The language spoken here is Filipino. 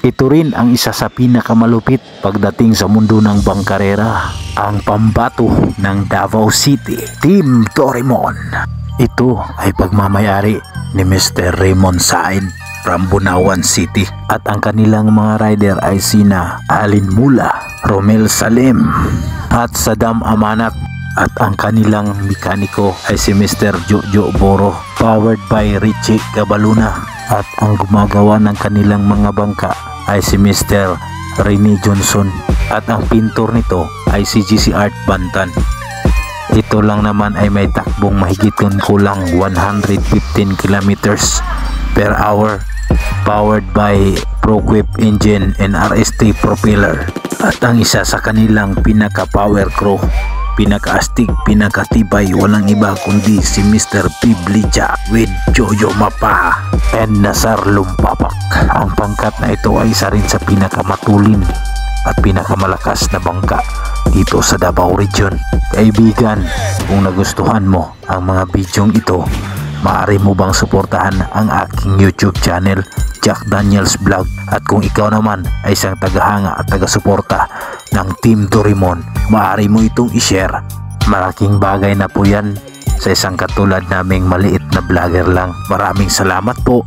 Ito rin ang isa sa pinakamalupit pagdating sa mundo ng bangkarera, ang pambato ng Davao City, Team Doraemon. Ito ay pagmamayari ni Mr. Raymond Said from Bunawan City at ang kanilang mga rider ay sina Alin Mula, Romel Salem at Saddam Amanat. At ang kanilang mekaniko ay si Mr. Jojo Boro, powered by Richie Cabaluna. At ang gumagawa ng kanilang mga bangka ay si Mr. Rene Johnson. At ang pintor nito ay si GC Art Bantan. Ito lang naman ay may takbong mahigit kulang 115 kilometers per hour, powered by ProQuip engine and RST propeller. At ang isa sa kanilang pinaka-power crew, pinaka-astig, pinakatibay, walang iba kundi si Mr. Piblicha with Jojo Mapa and Nasar Lumpapak. Ang pangkat na ito ay isa rin sa pinakamatulin at pinakamalakas na bangka dito sa Davao Region. Kaibigan, kung nagustuhan mo ang mga bidyong ito, maaari mo bang suportahan ang aking YouTube channel, Jack Daniels Vlog? At kung ikaw naman ay isang tagahanga at taga-suporta ng Team Doraemon, maaari mo itong i-share. Malaking bagay na po yan sa isang katulad naming maliit na vlogger lang. Maraming salamat po.